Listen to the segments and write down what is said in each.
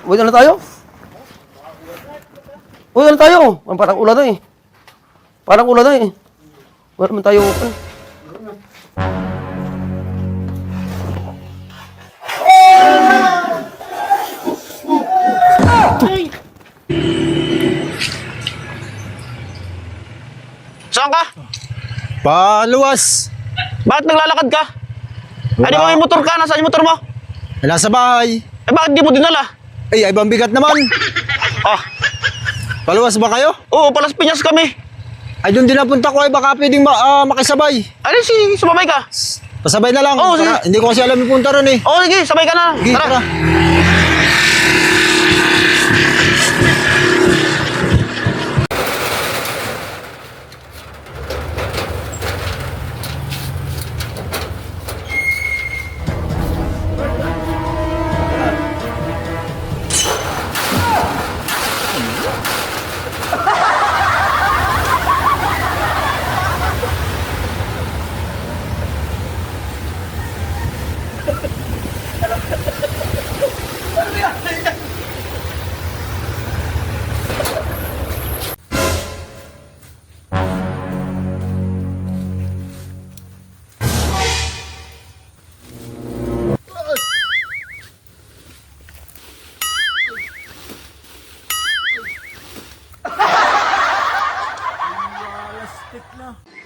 Uwi na tayo. Uwi na tayo. Parang ulan na eh. Parang ulan na eh. Wala naman tayo. Saan ka? Paluwas. Bakit naglalakad ka? Ay, di ba may motor ka? Nasaan yung motor mo? Nasa bahay. Eh, bakit di mo dinala? Ay, ibang bigat naman. Ah, Paluwas ba kayo? oo, Palas Piñas kami. Ay, doon din napunta ko. Ay, baka pwedeng makisabay. Ano si sumabay ka? Pasabay na lang. Oo, sige. Hindi ko kasi alam yung punta ron eh. Oo, sige, sabay ka na. Sige, tara.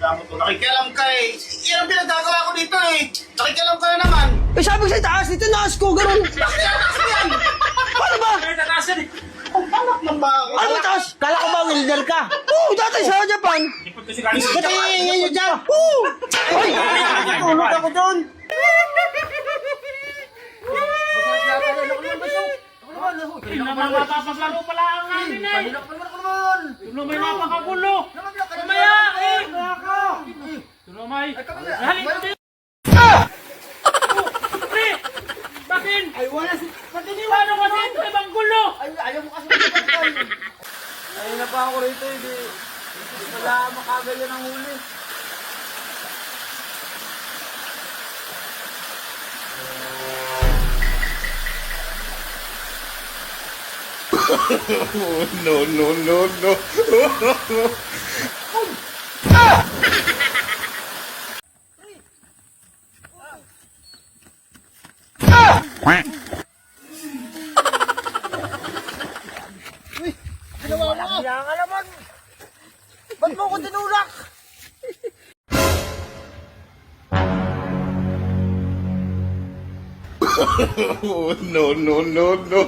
Nakikialam ka eh. Yan ang pinagagawa ko dito eh. Nakikialam ka na naman. Eh sabi ko sa taas, dito naas ko, ganun. Bakit tinatas mo yan? Paano ba? Ang anak ng bago. Ano taas? Kala ko ba welder ka? Oo, dati sa Japan. Ba't iingin nyo dyan? Oo. Ay, Tulog ako doon. Mapapaglaro pala ang amin eh. Tulo may napakagulo. Tumaya eh. Tulo may. Halika dito. Pre! Bakit? Ay, wala si... Ba't iniwanan ko dito? Ibang gulo. Ay, ayaw mo kasi magpapagay. Ayun na pa ako rito, hindi. Wala makagalyan ang huli. Kaya ka naman. Ba't mo ko tinulak? No, no, no, no.